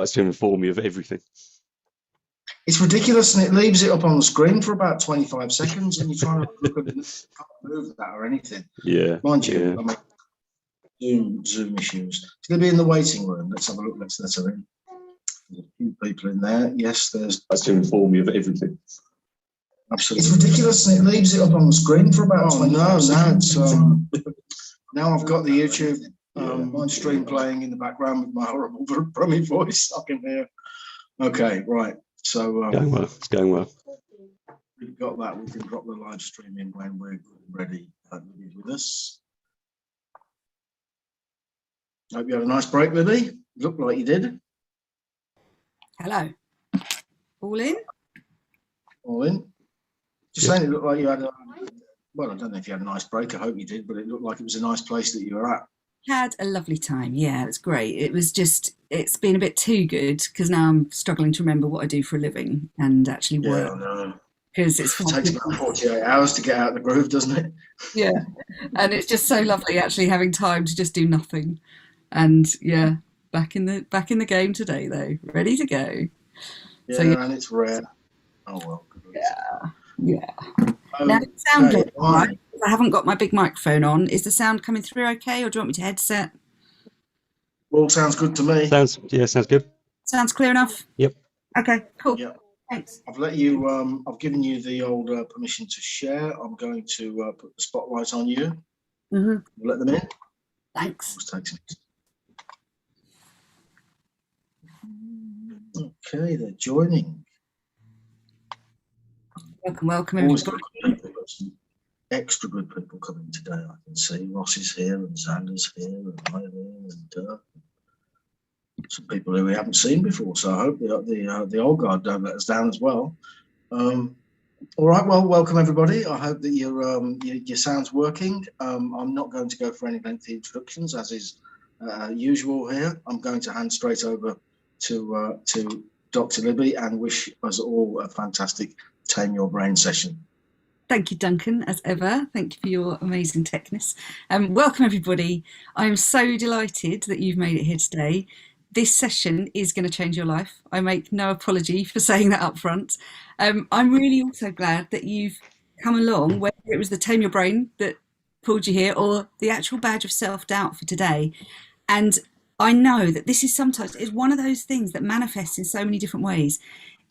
likes to inform you of everything. It's ridiculous, and it leaves it up on the screen for about 25 seconds, and you're trying to look at it, can't move that or anything. Yeah. Mind you, Yeah. I mean, Zoom issues. It's going to be in the waiting room. Let's have a look. Let's let her in. There's a few people in there. Yes, there's. Likes to inform you of everything. Absolutely. It's ridiculous, and it leaves it up on the screen for about 25 seconds. Now I've got the YouTube stream playing in the background with my horrible brummy voice. I can hear. Okay, right. So Going well. It's going well. We've got that. We can drop the live stream in when we're good and ready. Libby's with us. Hope you had a nice break, Libby. Looked like you did. Hello. All in? All in. Just saying, it looked like you had a. Well, I don't know if you had a nice break. I hope you did, but it looked like it was a nice place that you were at. Had a lovely time. Yeah, it was great. It was just, it's been a bit too good because now I'm struggling to remember what I do for a living and actually work. Yeah, because it takes about 48 hours to get out of the groove, doesn't it? Yeah, and it's just so lovely actually having time to just do nothing. And yeah, back in the game today though, ready to go. Yeah, so, yeah. And it's rare. Oh well. Yeah. Now the sound good, right? I haven't got my big microphone on. Is the sound coming through okay, or do you want me to headset? All sounds good to me. Sounds good. Sounds clear enough? Yep. Okay, cool. Yep. Thanks. I've let you. I've given you the old permission to share. I'm going to put the spotlight on you. Mm-hmm. Let them in. Thanks. Okay, they're joining. Welcome, everybody. Some extra good people coming today. I can see Ross is here, and Xander's here, and I'm here, and some people who we haven't seen before. So I hope the old guard don't let us down as well. All right, well, welcome everybody. I hope that your sound's working. I'm not going to go for any lengthy introductions, as is usual here. I'm going to hand straight over to Dr. Libby and wish us all a fantastic Tame Your Brain session. Thank you, Duncan, as ever. Thank you for your amazing techness. Welcome, everybody. I'm so delighted that you've made it here today. This session is going to change your life. I make no apology for saying that up front. I'm really also glad that you've come along, whether it was the Tame Your Brain that pulled you here or the actual badge of self-doubt for today. And I know that this is sometimes, it's one of those things that manifests in so many different ways.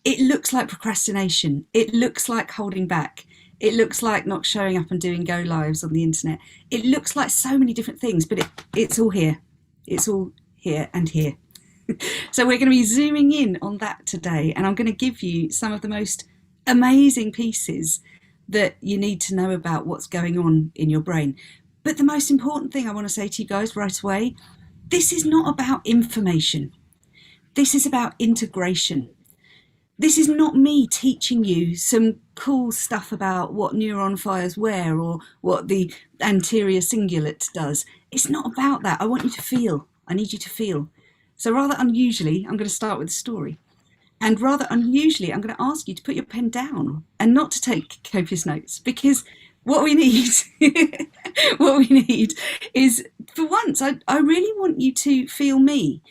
It looks like procrastination. It looks like holding back. It looks like not showing up and doing go lives on the internet. It looks like so many different things, but it's all here. It's all here and here. So we're going to be zooming in on that today, and I'm going to give you some of the most amazing pieces that you need to know about what's going on in your brain. But the most important thing I want to say to you guys right away, this is not about information. This is about integration. This is not me teaching you some cool stuff about what neuron fires where or what the anterior cingulate does. It's not about that. I want you to feel. I need you to feel. So rather unusually, I'm going to start with a story. And rather unusually, I'm going to ask you to put your pen down and not to take copious notes, because what we need, is, for once, I really want you to feel me.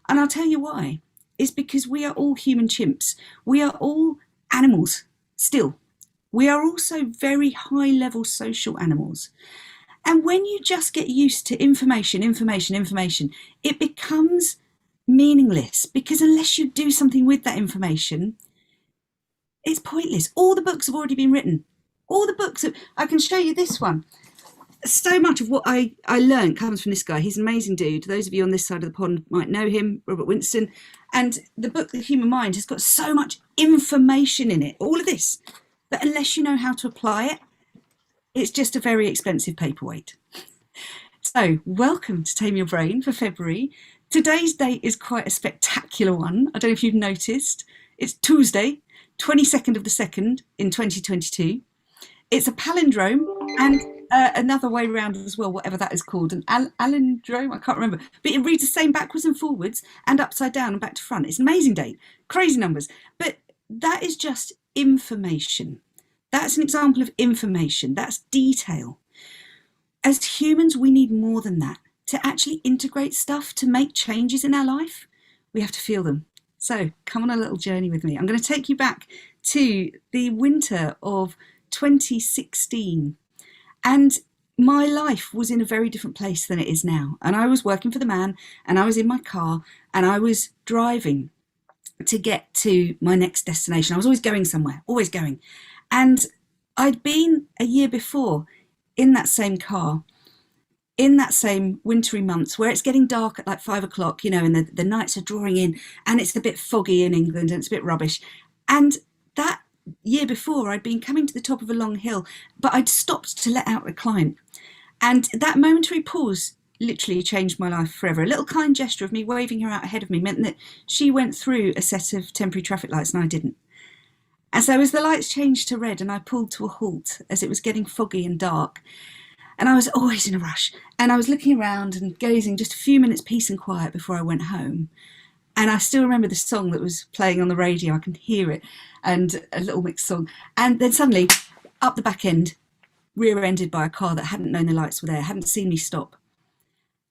And I'll tell you why. It's because we are all human chimps. We are all animals still. We are also very high level social animals. And when you just get used to information, it becomes meaningless, because unless you do something with that information, it's pointless. All the books have already been written. All the books, I can show you this one. So much of what I learned comes from this guy. He's an amazing dude. Those of you on this side of the pond might know him, Robert Winston. And the book, The Human Mind, has got so much information in it, all of this, that unless you know how to apply it, it's just a very expensive paperweight. So welcome to Tame Your Brain for February. Today's date is quite a spectacular one. I don't know if you've noticed. It's Tuesday, 22nd of the 2nd in 2022. It's a palindrome and another way around as well, whatever that is called, an alindrome, I can't remember. But it reads the same backwards and forwards and upside down and back to front. It's an amazing date, crazy numbers. But that is just information. That's an example of information. That's detail. As humans, we need more than that. To actually integrate stuff, to make changes in our life, we have to feel them. So come on a little journey with me. I'm going to take you back to the winter of 2016. And my life was in a very different place than it is now. And I was working for the man, and I was in my car, and I was driving to get to my next destination. I was always going somewhere, always going. And I'd been a year before in that same car, in that same wintry months where it's getting dark at like 5 o'clock, you know, and the nights are drawing in, and it's a bit foggy in England, and it's a bit rubbish. And that year before, I'd been coming to the top of a long hill, but I'd stopped to let out a client. And that momentary pause literally changed my life forever. A little kind gesture of me waving her out ahead of me meant that she went through a set of temporary traffic lights and I didn't. And so as the lights changed to red and I pulled to a halt as it was getting foggy and dark, and I was always in a rush, and I was looking around and gazing just a few minutes peace and quiet before I went home. And I still remember the song that was playing on the radio. I can hear it, and a little mixed song. And then suddenly, up the back end, rear-ended by a car that hadn't known the lights were there, hadn't seen me stop.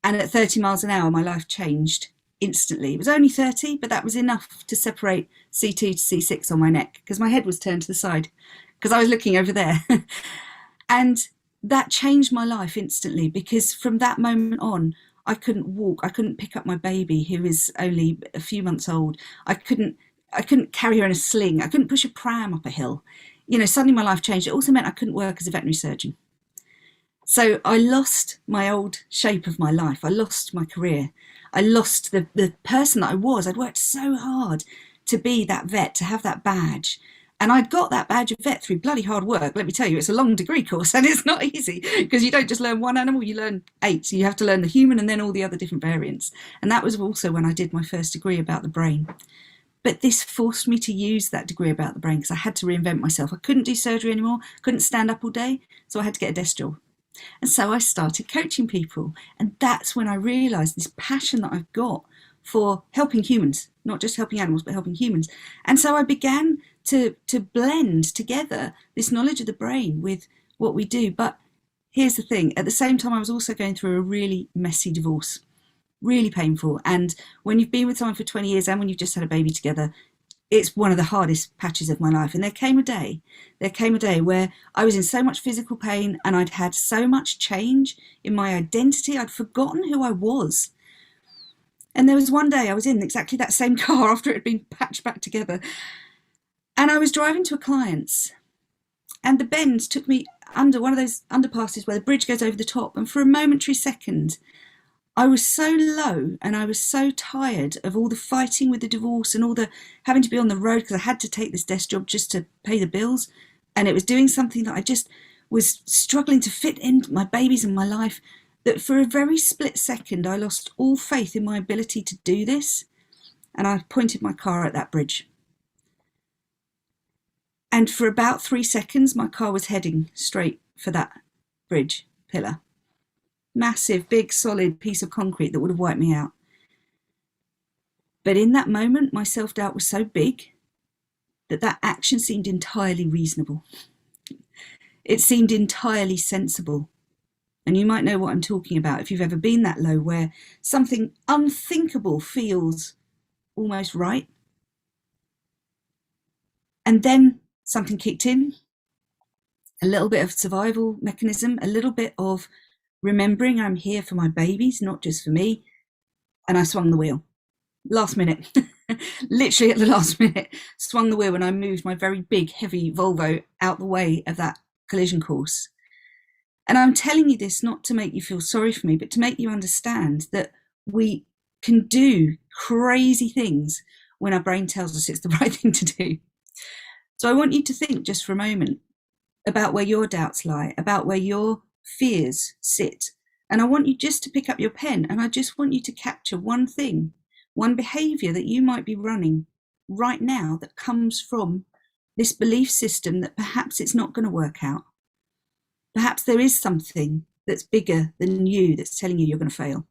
And at 30 miles an hour, my life changed instantly. It was only 30, but that was enough to separate C2 to C6 on my neck, because my head was turned to the side, because I was looking over there. And that changed my life instantly, because from that moment on, I couldn't walk. I couldn't pick up my baby, who is only a few months old. I couldn't carry her in a sling. I couldn't push a pram up a hill. You know, suddenly my life changed. It also meant I couldn't work as a veterinary surgeon. So I lost my old shape of my life. I lost my career. I lost the person that I was. I'd worked so hard to be that vet, to have that badge. And I'd got that badge of vet through bloody hard work. Let me tell you, it's a long degree course, and it's not easy, because you don't just learn one animal, you learn 8. So you have to learn the human and then all the other different variants. And that was also when I did my first degree about the brain. But this forced me to use that degree about the brain, because I had to reinvent myself. I couldn't do surgery anymore, couldn't stand up all day, so I had to get a desk job. And so I started coaching people. And that's when I realised this passion that I've got for helping humans, not just helping animals, but helping humans. And so I began to blend together this knowledge of the brain with what we do. But here's the thing, at the same time, I was also going through a really messy divorce, really painful. And when you've been with someone for 20 years and when you've just had a baby together, it's one of the hardest patches of my life. And there came a day where I was in so much physical pain, and I'd had so much change in my identity. I'd forgotten who I was. And there was one day I was in exactly that same car after it had been patched back together. And I was driving to a client's, and the bend took me under one of those underpasses where the bridge goes over the top. And for a momentary second, I was so low and I was so tired of all the fighting with the divorce and all the having to be on the road, because I had to take this desk job just to pay the bills. And it was doing something that I just was struggling to fit in my babies and my life, that for a very split second, I lost all faith in my ability to do this. And I pointed my car at that bridge. And for about 3 seconds, my car was heading straight for that bridge pillar. Massive, big, solid piece of concrete that would have wiped me out. But in that moment, my self-doubt was so big that that action seemed entirely reasonable. It seemed entirely sensible. And you might know what I'm talking about if you've ever been that low, where something unthinkable feels almost right. And then something kicked in, a little bit of survival mechanism, a little bit of remembering I'm here for my babies, not just for me. And I swung the wheel. Last minute, literally at the last minute, swung the wheel, and I moved my very big, heavy Volvo out the way of that collision course. And I'm telling you this not to make you feel sorry for me, but to make you understand that we can do crazy things when our brain tells us it's the right thing to do. So I want you to think just for a moment about where your doubts lie, about where your fears sit. And I want you just to pick up your pen, and I just want you to capture one thing, one behavior that you might be running right now that comes from this belief system that perhaps it's not going to work out. Perhaps there is something that's bigger than you that's telling you you're going to fail.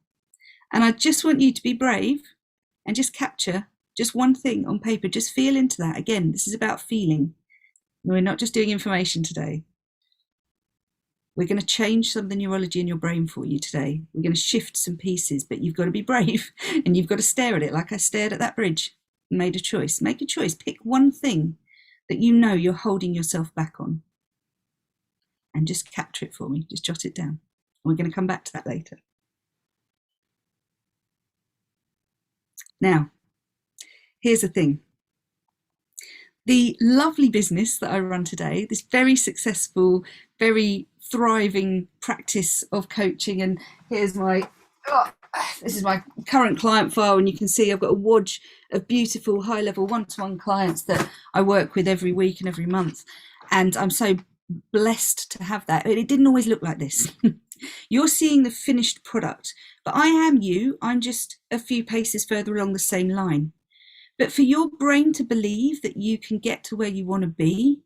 And I just want you to be brave and just capture just one thing on paper. Just feel into that. Again, this is about feeling. We're not just doing information today. We're going to change some of the neurology in your brain for you today. We're going to shift some pieces, but you've got to be brave and you've got to stare at it like I stared at that bridge. made a choice? Make a choice. Pick one thing that you know you're holding yourself back on and just capture it for me. Just jot it down. We're going to come back to that later. Now, here's the thing. The lovely business that I run today, this very successful, very thriving practice of coaching, and here's my, this is my current client file, and you can see I've got a wodge of beautiful high-level one-to-one clients that I work with every week and every month, and I'm so blessed to have that. But it didn't always look like this. You're seeing the finished product, but I am you. I'm just a few paces further along the same line. But for your brain to believe that you can get to where you want to be,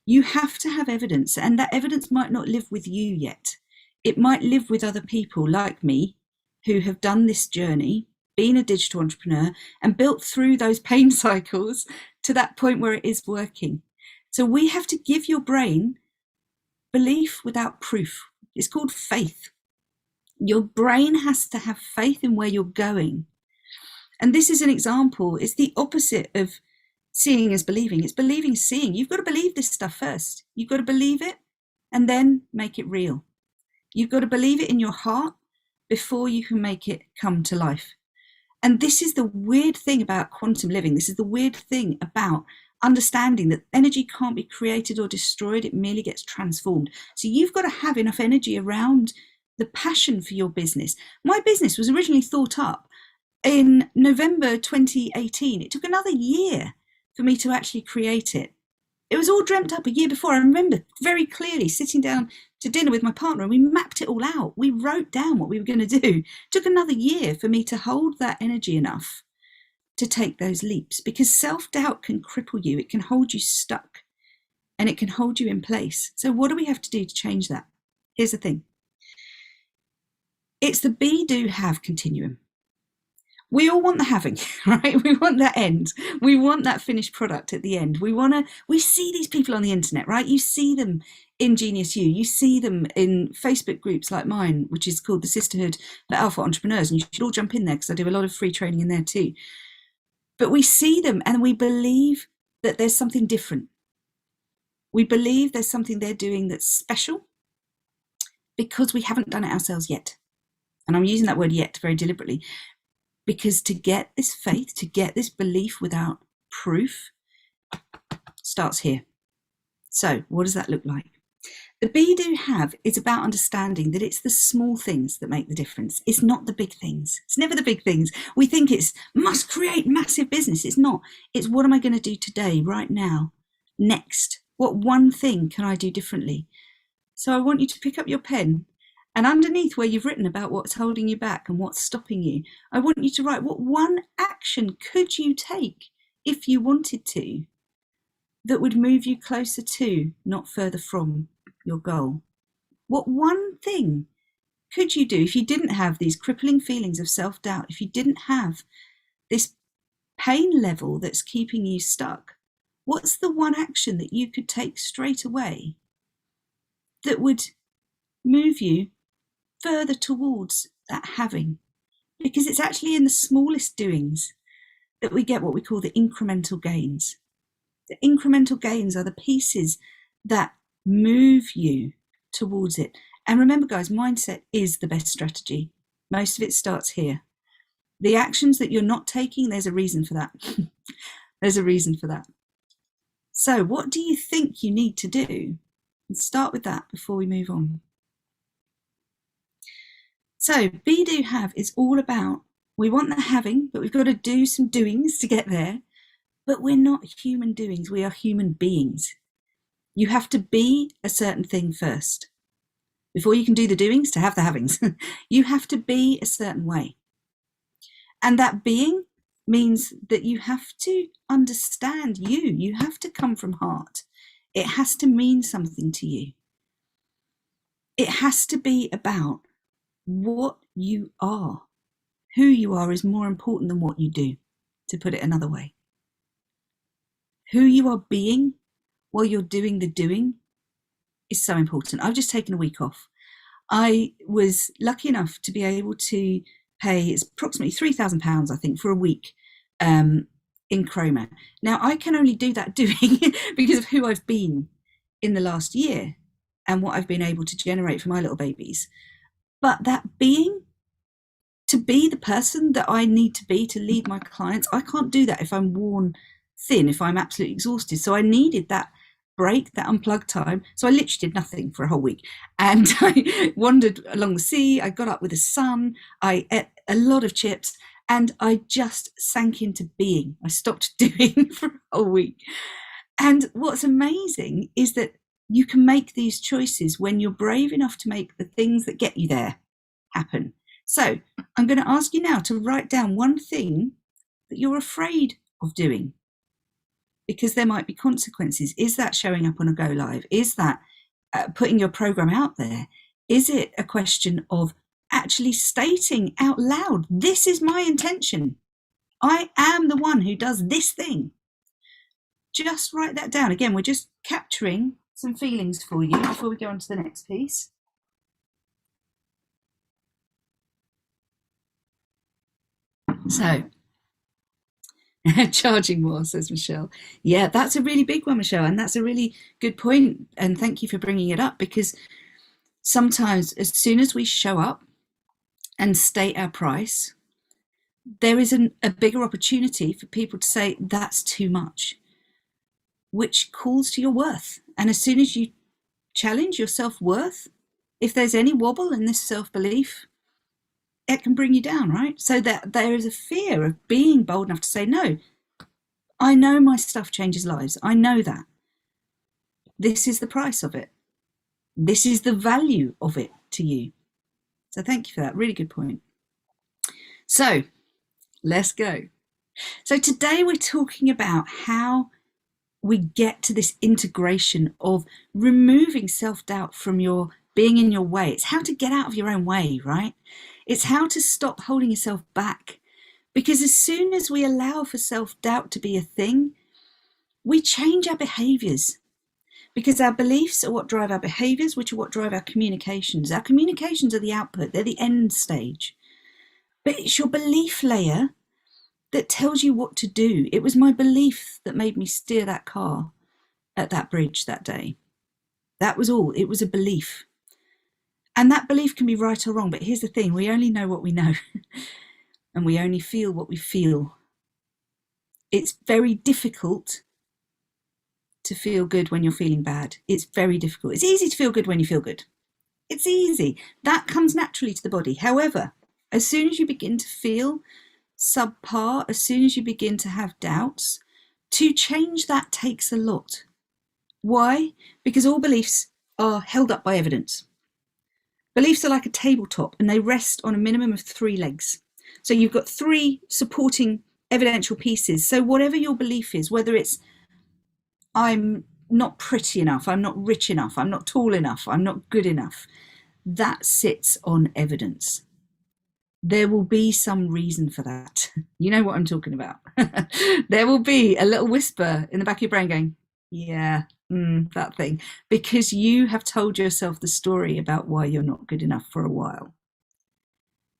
you have to have evidence, and that evidence might not live with you yet. It might live with other people like me who have done this journey, been a digital entrepreneur, and built through those pain cycles to that point where it is working. So we have to give your brain belief without proof. It's called faith. Your brain has to have faith in where you're going. And this is an example. It's the opposite of seeing as believing. It's believing as seeing. You've got to believe this stuff first. You've got to believe it and then make it real. You've got to believe it in your heart before you can make it come to life. And this is the weird thing about quantum living. This is the weird thing about understanding that energy can't be created or destroyed. It merely gets transformed. So you've got to have enough energy around the passion for your business. My business was originally thought up in November 2018. It took another year for me to actually create it. It was all dreamt up a year before. I remember very clearly sitting down to dinner with my partner and we mapped it all out. We wrote down what we were going to do. It took another year for me to hold that energy enough to take those leaps, because self-doubt can cripple you. It can hold you stuck and it can hold you in place. So what do we have to do to change that? Here's the thing. It's the be, do, have continuum. We all want the having, right? We want that end. We want that finished product at the end. We see these people on the internet, right? You see them in Genius U. You see them in Facebook groups like mine, which is called the Sisterhood for Alpha Entrepreneurs. And you should all jump in there because I do a lot of free training in there too. But we see them and we believe that there's something different. We believe there's something they're doing that's special because we haven't done it ourselves yet. And I'm using that word yet very deliberately. Because to get this faith, to get this belief without proof, starts here. So what does that look like? The be, do, have is about understanding that it's the small things that make the difference. It's not the big things. It's never the big things. We think it's must create massive business. It's not. It's what am I going to do today, right now, next? What one thing can I do differently? So I want you to pick up your pen. And underneath where you've written about what's holding you back and what's stopping you, I want you to write what one action could you take if you wanted to that would move you closer to, not further from, your goal. What one thing could you do if you didn't have these crippling feelings of self-doubt, if you didn't have this pain level that's keeping you stuck? What's the one action that you could take straight away that would move you further towards that having? Because it's actually in the smallest doings that we get what we call the incremental gains. The incremental gains are the pieces that move you towards it. And remember, guys, mindset is the best strategy. Most of it starts here. The actions that you're not taking, there's a reason for that. There's a reason for that. So what do you think you need to do? Let's start with that before we move on. So be, do, have is all about, we want the having, but we've got to do some doings to get there. But we're not human doings, we are human beings. You have to be a certain thing first. Before you can do the doings to have the havings, you have to be a certain way. And that being means that you have to understand you. You have to come from heart. It has to mean something to you. It has to be about what you are. Who you are is more important than what you do, to put it another way. Who you are being while you're doing the doing is so important. I've just taken a week off. I was lucky enough to be able to pay, it's approximately £3,000, I think, for a week in chroma. Now, I can only do that doing because of who I've been in the last year and what I've been able to generate for my little babies. But that being, to be the person that I need to be to lead my clients, I can't do that if I'm worn thin, if I'm absolutely exhausted. So I needed that break, that unplugged time. So I literally did nothing for a whole week. And I wandered along the sea. I got up with the sun. I ate a lot of chips and I just sank into being. I stopped doing for a whole week. And what's amazing is that you can make these choices when you're brave enough to make the things that get you there happen. So I'm going to ask you now to write down one thing that you're afraid of doing, because there might be consequences. Is that showing up on a go live? Is that putting your program out there? Is it a question of actually stating out loud, this is my intention. I am the one who does this thing. Just write that down. Again, we're just capturing some feelings for you before we go on to the next piece. So, charging more, says Michelle. Yeah, that's a really big one, Michelle, and that's a really good point. And thank you for bringing it up, because sometimes as soon as we show up and state our price, there is a bigger opportunity for people to say that's too much, which calls to your worth. And as soon as you challenge your self-worth, if there's any wobble in this self-belief, it can bring you down, right? So that there is a fear of being bold enough to say, no, I know my stuff changes lives. I know that. This is the price of it. This is the value of it to you. So thank you for that. Really good point. So let's go. So today we're talking about how we get to this integration of removing self-doubt from your being in your way. It's how to get out of your own way, right? It's how to stop holding yourself back. Because as soon as we allow for self-doubt to be a thing, we change our behaviors. Because our beliefs are what drive our behaviors, which are what drive our communications. Our communications are the output, they're the end stage. But it's your belief layer that tells you what to do. It was my belief that made me steer that car at that bridge that day. That was all. It was a belief. And that belief can be right or wrong, but here's the thing, we only know what we know and we only feel what we feel. It's very difficult to feel good when you're feeling bad. It's very difficult. It's easy to feel good when you feel good. It's easy. That comes naturally to the body. However, as soon as you begin to feel subpar, as soon as you begin to have doubts, to change that takes a lot. Why? Because all beliefs are held up by evidence. Beliefs are like a tabletop and they rest on a minimum of 3 legs. So you've got 3 supporting evidential pieces. So whatever your belief is, whether it's I'm not pretty enough, I'm not rich enough, I'm not tall enough, I'm not good enough, that sits on evidence. There will be some reason for that. You know what I'm talking about. There will be a little whisper in the back of your brain going, yeah, that thing, because you have told yourself the story about why you're not good enough for a while.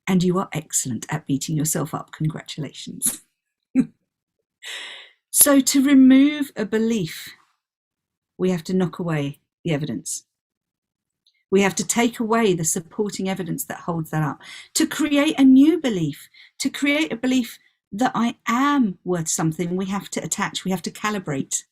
And you are excellent at beating yourself up. Congratulations. So to remove a belief, we have to knock away the evidence. We have to take away the supporting evidence that holds that up. To create a new belief, to create a belief that I am worth something, we have to attach, we have to calibrate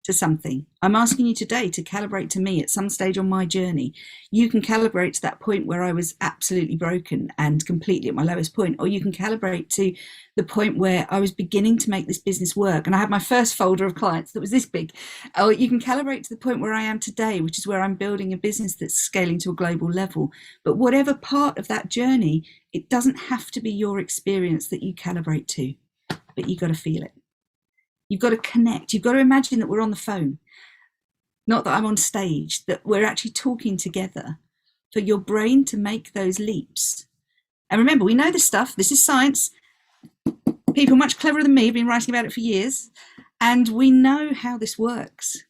to something. I'm asking you today to calibrate to me at some stage on my journey. You can calibrate to that point where I was absolutely broken and completely at my lowest point, or you can calibrate to the point where I was beginning to make this business work and I had my first folder of clients that was this big. Or you can calibrate to the point where I am today, which is where I'm building a business that's scaling to a global level. But whatever part of that journey, it doesn't have to be your experience that you calibrate to, but you got to feel it. You've got to connect. You've got to imagine that we're on the phone, not that I'm on stage, that we're actually talking together for your brain to make those leaps. And remember, we know this stuff. This is science. People much cleverer than me have been writing about it for years. And we know how this works.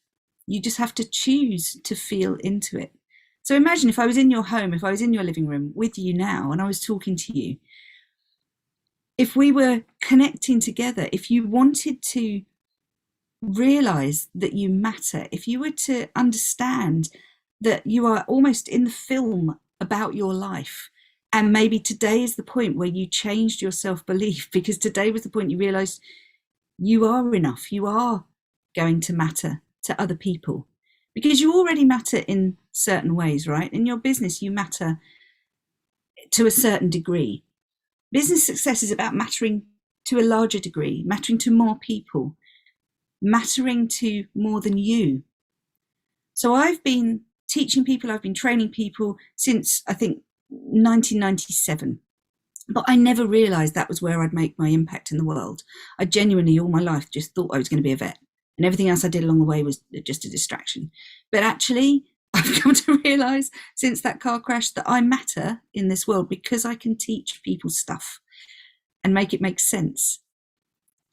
You just have to choose to feel into it. So imagine if I was in your home, if I was in your living room with you now, and I was talking to you. if we were connecting together, if you wanted to realize that you matter, if you were to understand that you are almost in the film about your life, and maybe today is the point where you changed your self-belief, because today was the point you realized you are enough, you are going to matter to other people, because you already matter in certain ways, right? In your business, you matter to a certain degree. Business success is about mattering to a larger degree, mattering to more people, mattering to more than you. So I've been teaching people, I've been training people since, I think, 1997. But I never realized that was where I'd make my impact in the world. I genuinely, all my life, just thought I was going to be a vet. And everything else I did along the way was just a distraction. But actually, I've come to realize since that car crash that I matter in this world because I can teach people stuff and make it make sense,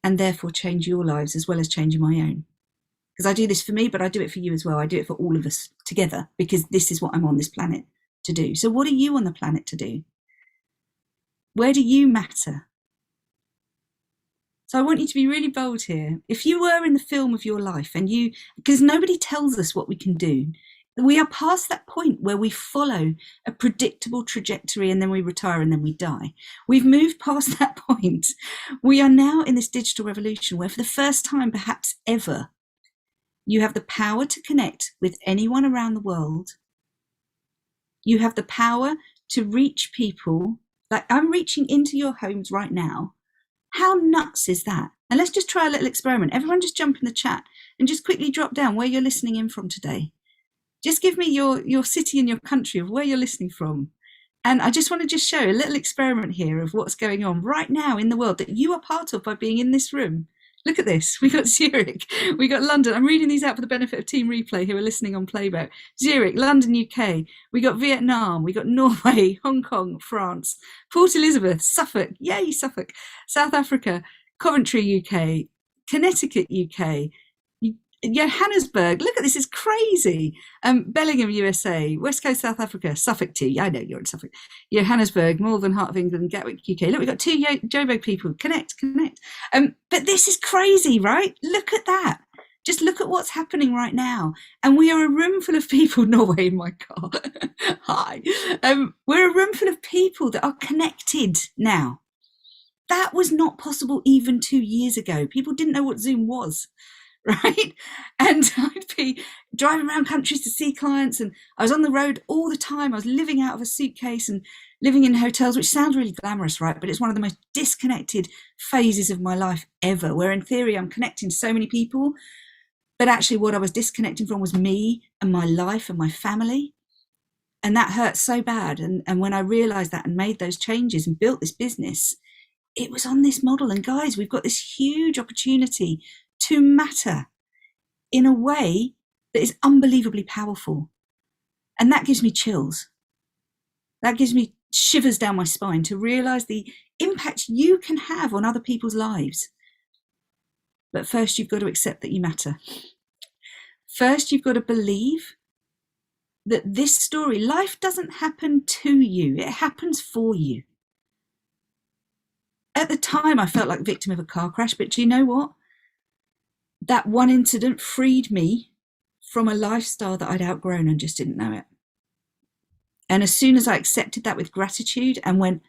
and therefore change your lives as well as changing my own. Because I do this for me, but I do it for you as well. I do it for all of us together, because this is what I'm on this planet to do. So what are you on the planet to do? Where do you matter? So I want you to be really bold here. If you were in the film of your life, and you, because nobody tells us what we can do, we are past that point where we follow a predictable trajectory and then we retire and then we die. We've moved past that point. We are now in this digital revolution where for the first time, perhaps ever, you have the power to connect with anyone around the world. You have the power to reach people. Like, I'm reaching into your homes right now. How nuts is that? And let's just try a little experiment. Everyone just jump in the chat and just quickly drop down where you're listening in from today. Just give me your city and your country of where you're listening from. And I just want to just show a little experiment here of what's going on right now in the world that you are part of by being in this room. Look at this. We got Zurich. We got London. I'm reading these out for the benefit of Team Replay who are listening on playback. Zurich, London, UK. We got Vietnam. We got Norway, Hong Kong, France, Port Elizabeth, Suffolk. Yay, Suffolk. South Africa, Coventry, UK, Connecticut, UK. Johannesburg, look at this, is crazy. Bellingham, USA, West Coast, South Africa, Suffolk too. Yeah, I know you're in Suffolk. Johannesburg, Malvern, Heart of England, Gatwick, UK. Look, we've got two Joburg people. Connect. But this is crazy, right? Look at that. Just look at what's happening right now. And we are a room full of people, Norway in my car. Hi. We're a room full of people that are connected now. That was not possible even 2 years ago. People didn't know what Zoom was. Right? And I'd be driving around countries to see clients, and I was on the road all the time. I was living out of a suitcase and living in hotels, which sounds really glamorous, right? But it's one of the most disconnected phases of my life ever, where in theory I'm connecting to so many people, but actually what I was disconnecting from was me and my life and my family. And that hurt so bad. And when I realized that and made those changes and built this business, it was on this model. And guys, we've got this huge opportunity to matter in a way that is unbelievably powerful. And that gives me chills. That gives me shivers down my spine to realize the impact you can have on other people's lives. But first, you've got to accept that you matter. First, you've got to believe that this story, life doesn't happen to you, it happens for you. At the time, I felt like a victim of a car crash, but do you know what? That one incident freed me from a lifestyle that I'd outgrown and just didn't know it. And as soon as I accepted that with gratitude and went,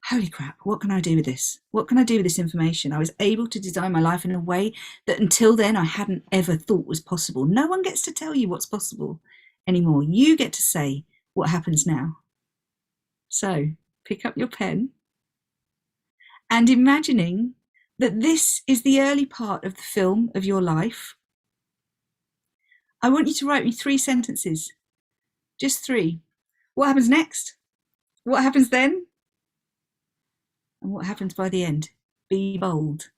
holy crap, what can I do with this? What can I do with this information? I was able to design my life in a way that until then I hadn't ever thought was possible. No one gets to tell you what's possible anymore. You get to say what happens now. So pick up your pen and imagining that this is the early part of the film of your life. I want you to write me 3 sentences, just 3. What happens next? What happens then? And what happens by the end? Be bold.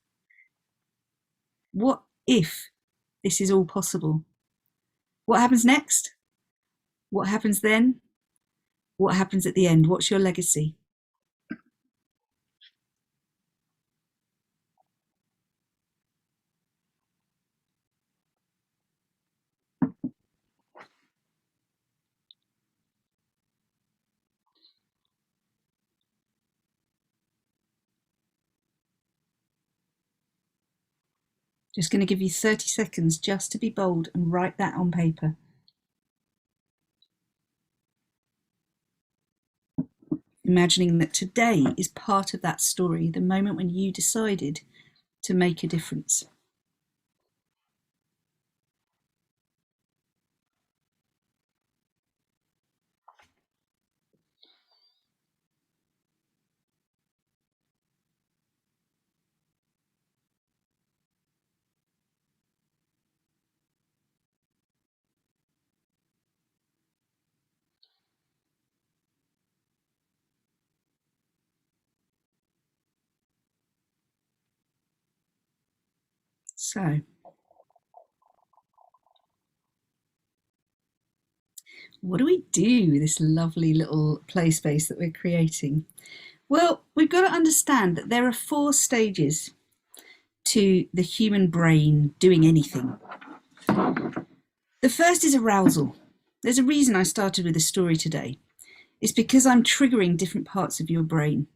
What if this is all possible? What happens next? What happens then? What happens at the end? What's your legacy? Just going to give you 30 seconds just to be bold and write that on paper. Imagining that today is part of that story, the moment when you decided to make a difference. So, what do we do with this lovely little play space that we're creating? Well, we've got to understand that there are 4 stages to the human brain doing anything. The first is arousal. There's a reason I started with a story today. It's because I'm triggering different parts of your brain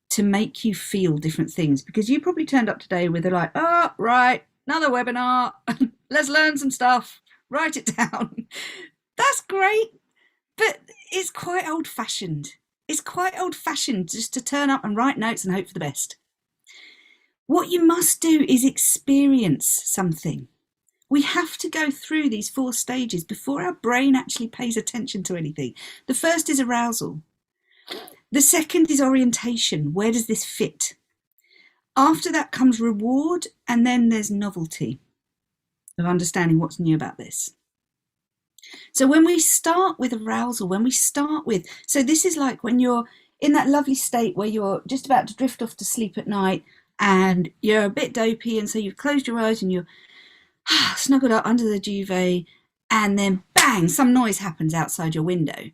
to make you feel different things. Because you probably turned up today with like, oh, right, another webinar. Let's learn some stuff. Write it down. That's great, but it's quite old-fashioned. It's quite old-fashioned just to turn up and write notes and hope for the best. What you must do is experience something. We have to go through these 4 stages before our brain actually pays attention to anything. The first is arousal. The second is orientation. Where does this fit? After that comes reward, and then there's novelty of understanding what's new about this. So when we start with arousal, so this is like when you're in that lovely state where you're just about to drift off to sleep at night and you're a bit dopey, and so you've closed your eyes and you're snuggled up under the duvet, and then bang, some noise happens outside your window.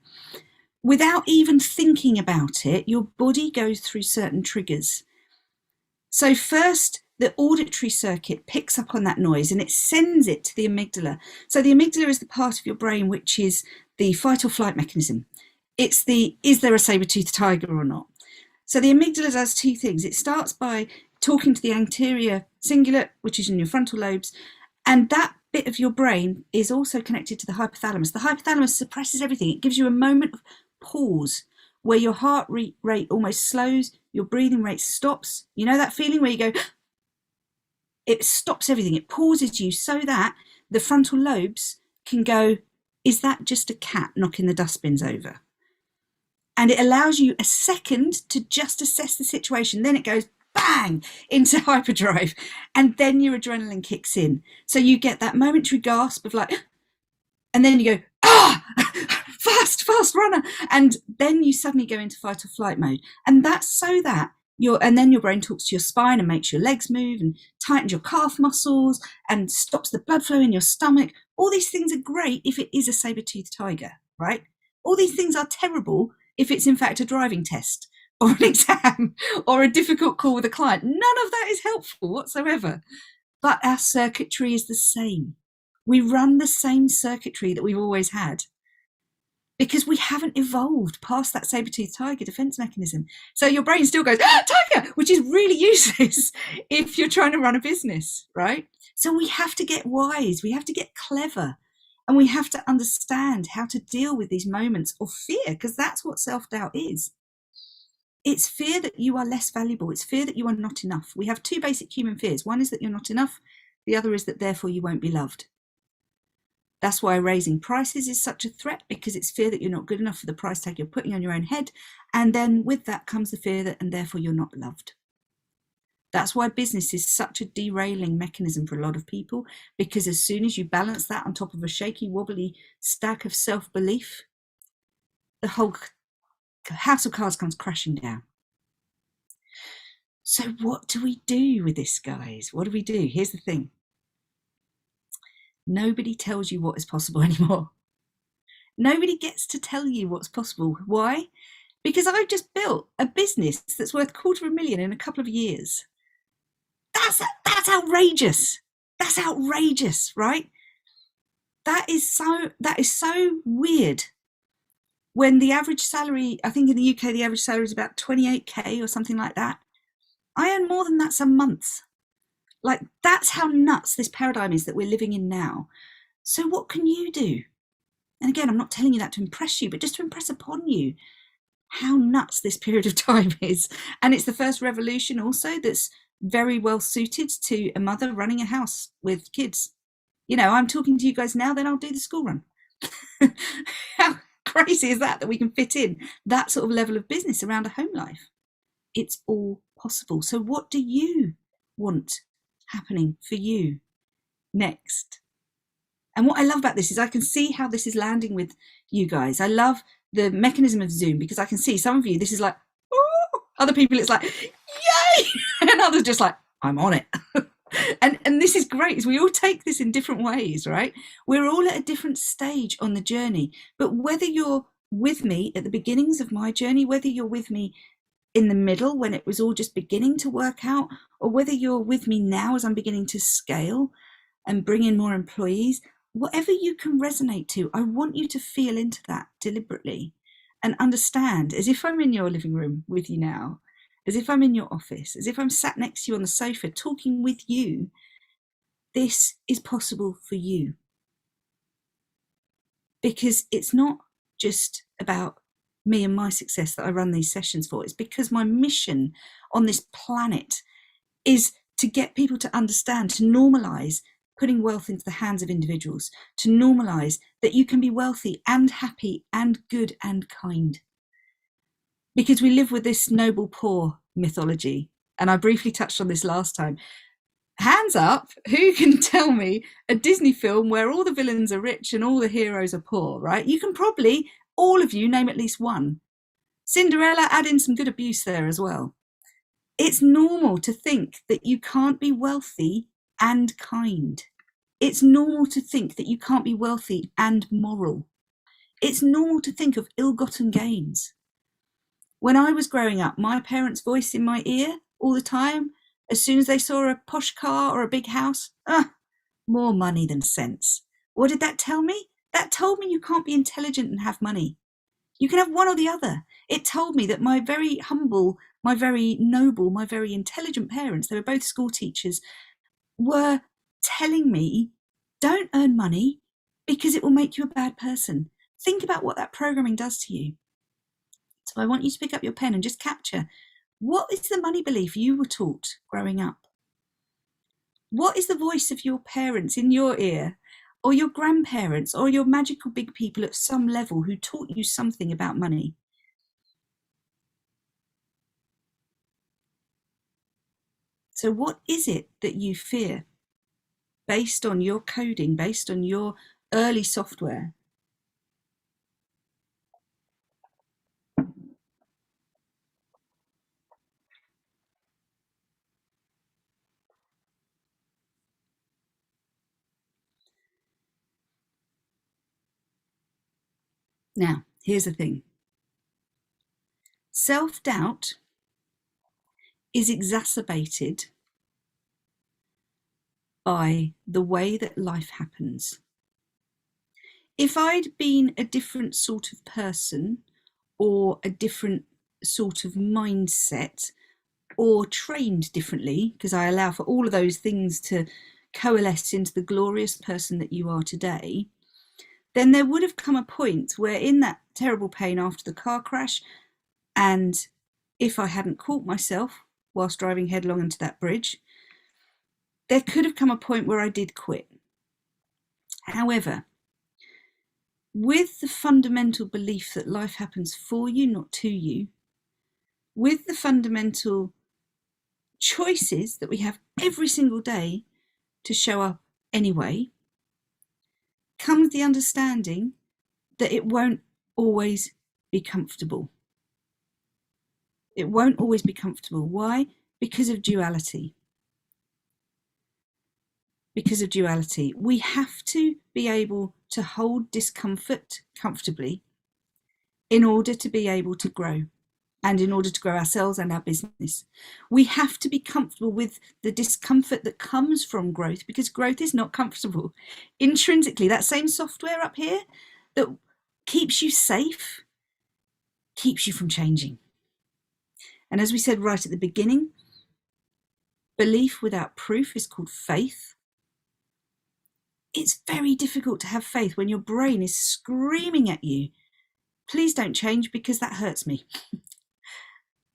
Without even thinking about it, your body goes through certain triggers. So first, the auditory circuit picks up on that noise and it sends it to the amygdala. So the amygdala is the part of your brain which is the fight or flight mechanism. It's the, is there a saber-toothed tiger or not? So the amygdala does 2 things. It starts by talking to the anterior cingulate, which is in your frontal lobes, and that bit of your brain is also connected to the hypothalamus. The hypothalamus suppresses everything. It gives you a moment of pause where your heart rate almost slows, your breathing rate stops. You know that feeling where you go, it stops everything. It pauses you so that the frontal lobes can go, is that just a cat knocking the dustbins over? And it allows you a second to just assess the situation. Then it goes bang into hyperdrive, and then your adrenaline kicks in. So you get that momentary gasp of like, and then you go, fast runner. And then you suddenly go into fight or flight mode. And that's so that and then your brain talks to your spine and makes your legs move and tightens your calf muscles and stops the blood flow in your stomach. All these things are great if it is a saber-toothed tiger, right? All these things are terrible if it's in fact a driving test or an exam or a difficult call with a client. None of that is helpful whatsoever. But our circuitry is the same. We run the same circuitry that we've always had because we haven't evolved past that saber-toothed tiger defense mechanism. So your brain still goes, tiger, which is really useless if you're trying to run a business, right? So we have to get wise, we have to get clever, and we have to understand how to deal with these moments of fear, because that's what self-doubt is. It's fear that you are less valuable. It's fear that you are not enough. We have 2 basic human fears. One is that you're not enough. The other is that therefore you won't be loved. That's why raising prices is such a threat, because it's fear that you're not good enough for the price tag you're putting on your own head. And then with that comes the fear that, and therefore you're not loved. That's why business is such a derailing mechanism for a lot of people, because as soon as you balance that on top of a shaky, wobbly stack of self-belief, the whole house of cards comes crashing down. So what do we do with this, guys? What do we do? Here's the thing. Nobody tells you what is possible anymore. Nobody gets to tell you what's possible. Why? Because I've just built a business that's worth $250,000 in a couple of years. That's outrageous. That's outrageous, right? That is so weird. When the average salary, I think in the UK, the average salary is about 28k or something like that. I earn more than that some months. Like, that's how nuts this paradigm is that we're living in now. So what can you do? And again, I'm not telling you that to impress you, but just to impress upon you how nuts this period of time is. And it's the first revolution also that's very well suited to a mother running a house with kids. You know, I'm talking to you guys now, then I'll do the school run. How crazy is that we can fit in that sort of level of business around a home life? It's all possible. So what do you want happening for you next? And what I love about this is I can see how this is landing with you guys. I love the mechanism of Zoom because I can see some of you, this is like, ooh, other people it's like, yay, and others just like, I'm on it. and this is great, is we all take this in different ways, right? We're all at a different stage on the journey, but whether you're with me at the beginnings of my journey, whether you're with me in the middle when it was all just beginning to work out, or whether you're with me now as I'm beginning to scale and bring in more employees, whatever you can resonate to, I want you to feel into that deliberately and understand, as if I'm in your living room with you now, as if I'm in your office, as if I'm sat next to you on the sofa talking with you, this is possible for you. Because it's not just about me and my success that I run these sessions for. It's because my mission on this planet is to get people to understand, to normalize putting wealth into the hands of individuals, to normalize that you can be wealthy and happy and good and kind. Because we live with this noble poor mythology. And I briefly touched on this last time. Hands up, who can tell me a Disney film where all the villains are rich and all the heroes are poor, right? You can probably, all of you, name at least one. Cinderella, add in some good abuse there as well. It's normal to think that you can't be wealthy and kind. It's normal to think that you can't be wealthy and moral. It's normal to think of ill-gotten gains. When I was growing up, my parents' voice in my ear all the time, as soon as they saw a posh car or a big house, more money than sense. What did that tell me? That told me you can't be intelligent and have money. You can have one or the other. It told me that my very humble, my very noble, my very intelligent parents, they were both school teachers, were telling me, don't earn money because it will make you a bad person. Think about what that programming does to you. So I want you to pick up your pen and just capture, what is the money belief you were taught growing up? What is the voice of your parents in your ear, or your grandparents, or your magical big people at some level who taught you something about money? So what is it that you fear based on your coding, based on your early software? Now, here's the thing. Self-doubt is exacerbated by the way that life happens. If I'd been a different sort of person or a different sort of mindset or trained differently, because I allow for all of those things to coalesce into the glorious person that you are today, then there would have come a point where in that terrible pain after the car crash, and if I hadn't caught myself whilst driving headlong into that bridge, there could have come a point where I did quit. However, with the fundamental belief that life happens for you, not to you, with the fundamental choices that we have every single day to show up anyway, comes the understanding that it won't always be comfortable. It won't always be comfortable. Why? Because of duality. Because of duality. We have to be able to hold discomfort comfortably in order to be able to grow, and in order to grow ourselves and our business. We have to be comfortable with the discomfort that comes from growth, because growth is not comfortable. Intrinsically, that same software up here that keeps you safe keeps you from changing. And as we said right at the beginning, Belief without proof is called faith. It's very difficult to have faith when your brain is screaming at you, please don't change because that hurts me.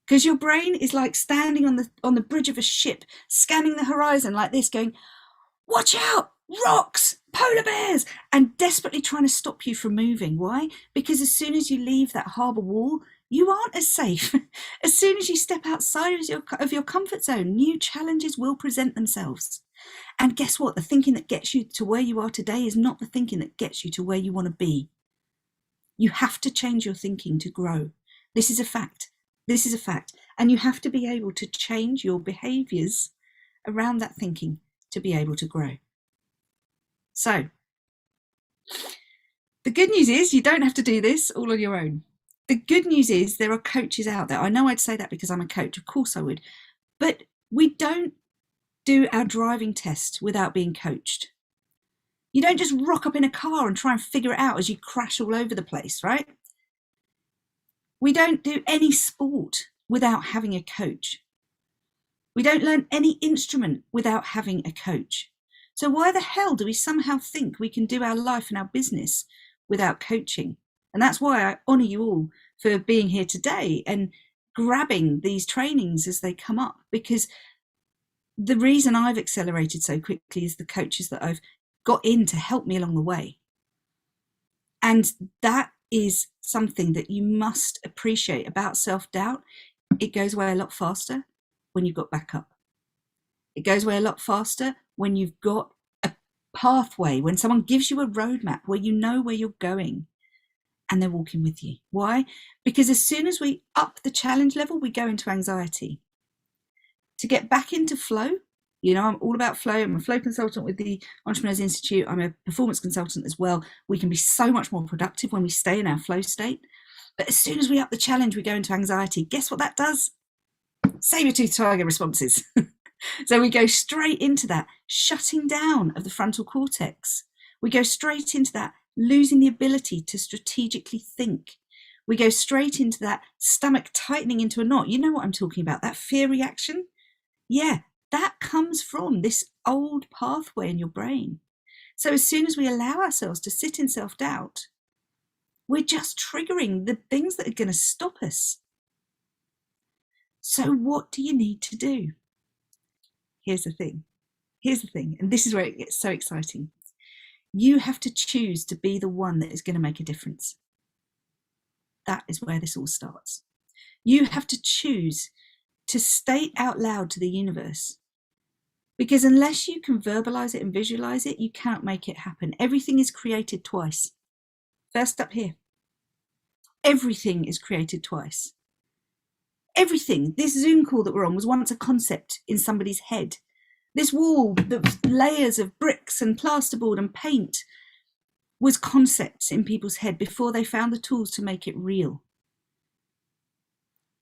Because your brain is like standing on the bridge of a ship, scanning the horizon like this, going, watch out, rocks, polar bears, and desperately trying to stop you from moving. Why? Because as soon as you leave that harbour wall, you aren't as safe. As soon as you step outside of your comfort zone, new challenges will present themselves. And guess what? The thinking that gets you to where you are today is not the thinking that gets you to where you want to be. You have to change your thinking to grow. This is a fact. This is a fact. And you have to be able to change your behaviours around that thinking to be able to grow. So, the good news is you don't have to do this all on your own. The good news is there are coaches out there. I know I'd say that because I'm a coach. Of course I would. But we don't do our driving test without being coached. You don't just rock up in a car and try and figure it out as you crash all over the place, right? We don't do any sport without having a coach. We don't learn any instrument without having a coach. So why the hell do we somehow think we can do our life and our business without coaching? And that's why I honour you all for being here today and grabbing these trainings as they come up, because the reason I've accelerated so quickly is the coaches that I've got in to help me along the way. And that is something that you must appreciate about self-doubt. It goes away a lot faster when you've got backup. It goes away a lot faster when you've got a pathway, when someone gives you a roadmap where you know where you're going and they're walking with you. Why? Because as soon as we up the challenge level, we go into anxiety. To get back into flow, you know, I'm all about flow. I'm a flow consultant with the Entrepreneurs Institute. I'm a performance consultant as well. We can be so much more productive when we stay in our flow state. But as soon as we up the challenge, we go into anxiety. Guess what that does? Saber-tooth tiger responses. So we go straight into that shutting down of the frontal cortex. We go straight into that losing the ability to strategically think. We go straight into that stomach tightening into a knot. You know what I'm talking about, that fear reaction? Yeah, that comes from this old pathway in your brain. So as soon as we allow ourselves to sit in self-doubt, we're just triggering the things that are going to stop us. So what do you need to do? Here's the thing, and this is where it gets so exciting. You have to choose to be the one that is going to make a difference. That is where this all starts. You have to choose to state out loud to the universe, because unless you can verbalize it and visualize it, you cannot make it happen. Everything is created twice. First up here, everything is created twice. Everything. This Zoom call that we're on was once a concept in somebody's head. This wall, the layers of bricks and plasterboard and paint, was concepts in people's head before they found the tools to make it real.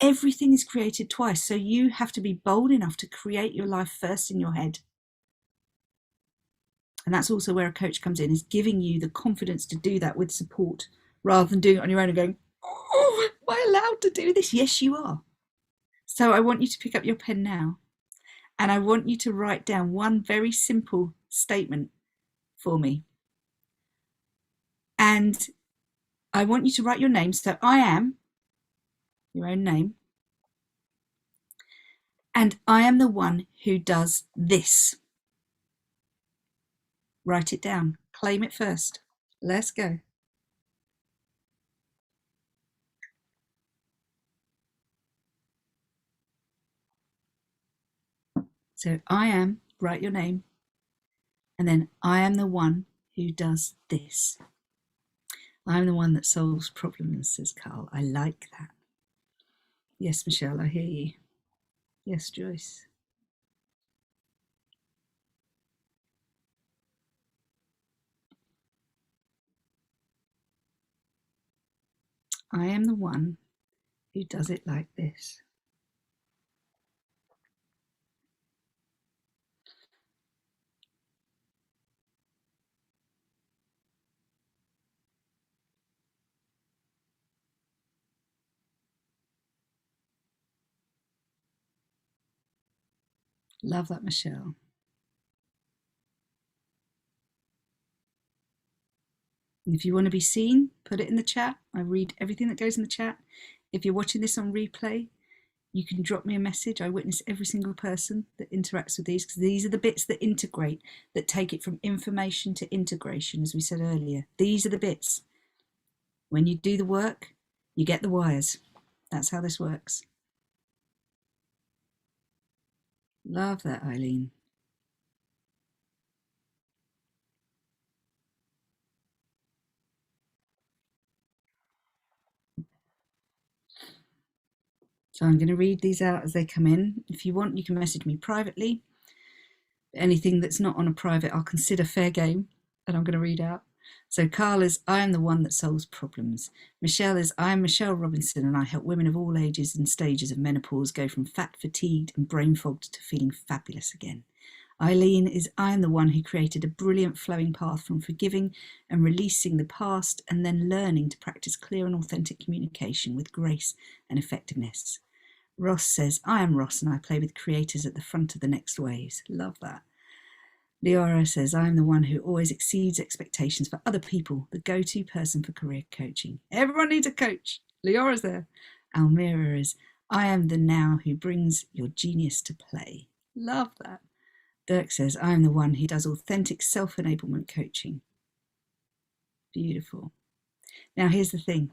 Everything is created twice, so you have to be bold enough to create your life first in your head. And that's also where a coach comes in, is giving you the confidence to do that with support, rather than doing it on your own and going, oh, am I allowed to do this? Yes, you are. So I want you to pick up your pen now, and I want you to write down one very simple statement for me. And I want you to write your name. So I am, your own name, and I am the one who does this. Write it down. Claim it first. Let's go. So I am, write your name, and then I am the one who does this. I'm the one that solves problems, says Carl. I like that. Yes, Michelle, I hear you. Yes, Joyce. I am the one who does it like this. Love that, Michelle. And if you want to be seen, put it in the chat. I read everything that goes in the chat. If you're watching this on replay, you can drop me a message. I witness every single person that interacts with these, because these are the bits that integrate, that take it from information to integration, as we said earlier. These are the bits. When you do the work, you get the wires. That's how this works. Love that, Eileen. So I'm going to read these out as they come in. If you want, you can message me privately. Anything that's not on a private, I'll consider fair game, and I'm going to read out. So Carl is, I am the one that solves problems. Michelle is, I am Michelle Robinson, and I help women of all ages and stages of menopause go from fat fatigued and brain fogged to feeling fabulous again. Eileen is, I am the one who created a brilliant flowing path from forgiving and releasing the past, and then learning to practice clear and authentic communication with grace and effectiveness. Ross says, I am Ross, and I play with creators at the front of the next waves. Love that. Leora says, I am the one who always exceeds expectations for other people, the go-to person for career coaching. Everyone needs a coach. Leora's there. Almira is, I am the now who brings your genius to play. Love that. Dirk says, I am the one who does authentic self-enablement coaching. Beautiful. Now, here's the thing.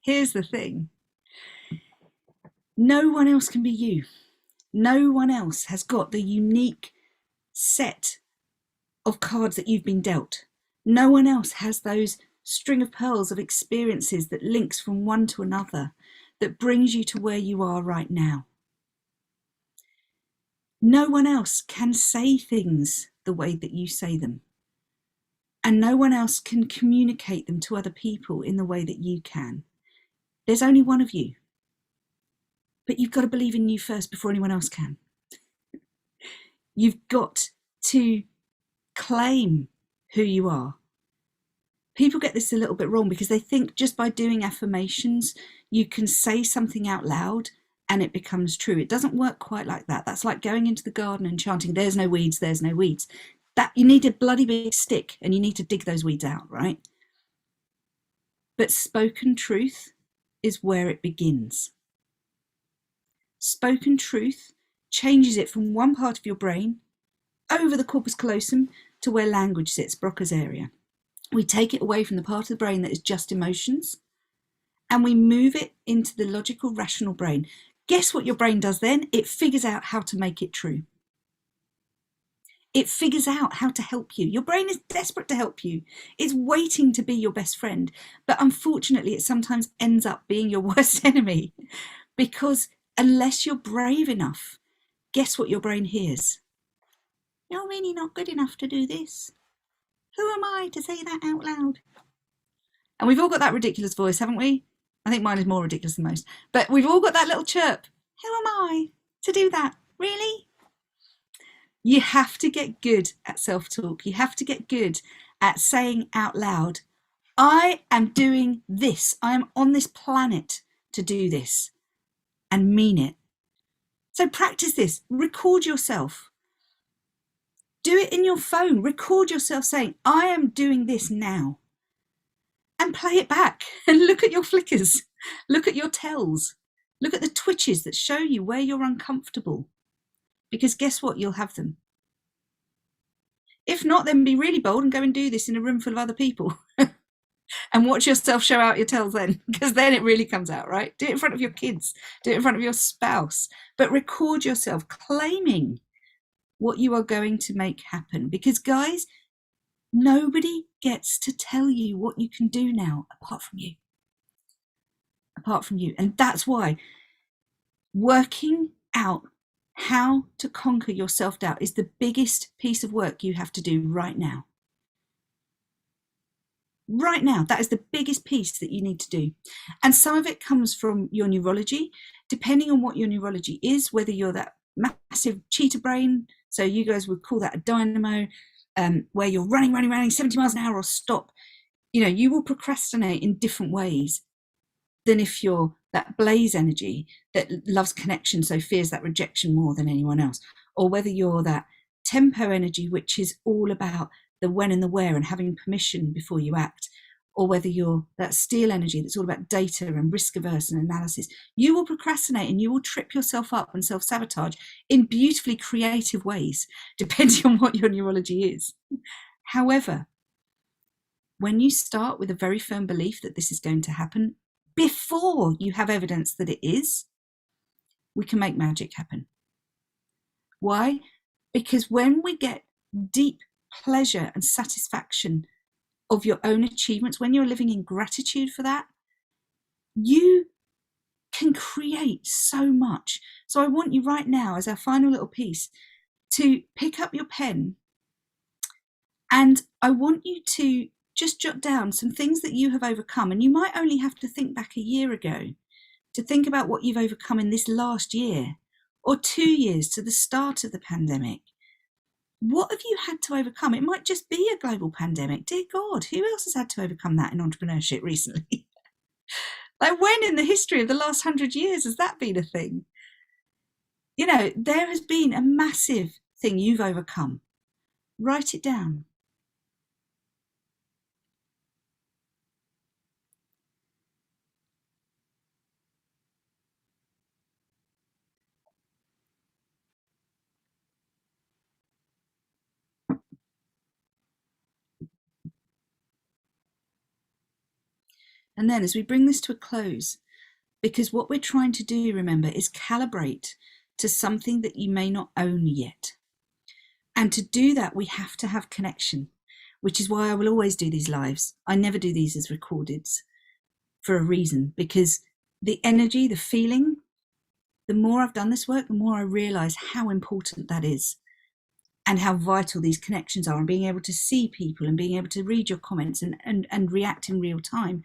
Here's the thing. No one else can be you. No one else has got the unique set of cards that you've been dealt. No one else has those string of pearls of experiences that links from one to another, that brings you to where you are right now. No one else can say things the way that you say them. And no one else can communicate them to other people in the way that you can. There's only one of you. But you've got to believe in you first before anyone else can. You've got to claim who you are. People get this a little bit wrong because they think just by doing affirmations, you can say something out loud and it becomes true. It doesn't work quite like that. That's like going into the garden and chanting, there's no weeds, there's no weeds. That you need a bloody big stick and you need to dig those weeds out, right? But spoken truth is where it begins. Spoken truth changes it from one part of your brain over the corpus callosum to where language sits, Broca's area. We take it away from the part of the brain that is just emotions and we move it into the logical, rational brain. Guess what your brain does then? It figures out how to make it true. It figures out how to help you. Your brain is desperate to help you. It's waiting to be your best friend. But unfortunately, it sometimes ends up being your worst enemy because unless you're brave enough, guess what your brain hears? You're really not good enough to do this. Who am I to say that out loud? And we've all got that ridiculous voice, haven't we? I think mine is more ridiculous than most. But we've all got that little chirp. Who am I to do that? Really? You have to get good at self-talk. You have to get good at saying out loud, I am doing this. I am on this planet to do this, and mean it. So practice this. Record yourself. Do it in your phone. Record yourself saying, I am doing this now. And play it back and look at your flickers. Look at your tells. Look at the twitches that show you where you're uncomfortable. Because guess what? You'll have them. If not, then be really bold and go and do this in a room full of other people. And watch yourself show out your tells then, because then it really comes out, right? Do it in front of your kids. Do it in front of your spouse. But record yourself claiming what you are going to make happen. Because guys, nobody gets to tell you what you can do now apart from you. Apart from you. And that's why working out how to conquer your self-doubt is the biggest piece of work you have to do right now. Right now, that is the biggest piece that you need to do. And some of it comes from your neurology, depending on what your neurology is, whether you're that massive cheetah brain, so you guys would call that a dynamo, where you're running 70 miles an hour or stop. You know, you will procrastinate in different ways than if you're that blaze energy that loves connection, so fears that rejection more than anyone else. or whether you're that tempo energy, which is all about the when and the where and having permission before you act, or whether you're that steel energy that's all about data and risk averse and analysis, you will procrastinate and you will trip yourself up and self-sabotage in beautifully creative ways, depending on what your neurology is. However, when you start with a very firm belief that this is going to happen before you have evidence that it is, we can make magic happen. Why? Because when we get deep pleasure and satisfaction of your own achievements, when you're living in gratitude for that, you can create so much. So I want you right now, as our final little piece, to pick up your pen, and I want you to just jot down some things that you have overcome. And you might only have to think back a year ago to think about what you've overcome in this last year, or 2 years to the start of the pandemic. What have you had to overcome? It might just be a global pandemic. Dear God, who else has had to overcome that in entrepreneurship recently? Like, when in the history of the last 100 years has that been a thing? You know, there has been a massive thing you've overcome. Write it down. And then as we bring this to a close, because what we're trying to do, remember, is calibrate to something that you may not own yet. And to do that, we have to have connection, which is why I will always do these lives. I never do these as recordeds for a reason, because the energy, the feeling, the more I've done this work, the more I realize how important that is and how vital these connections are, and being able to see people and being able to read your comments and react in real time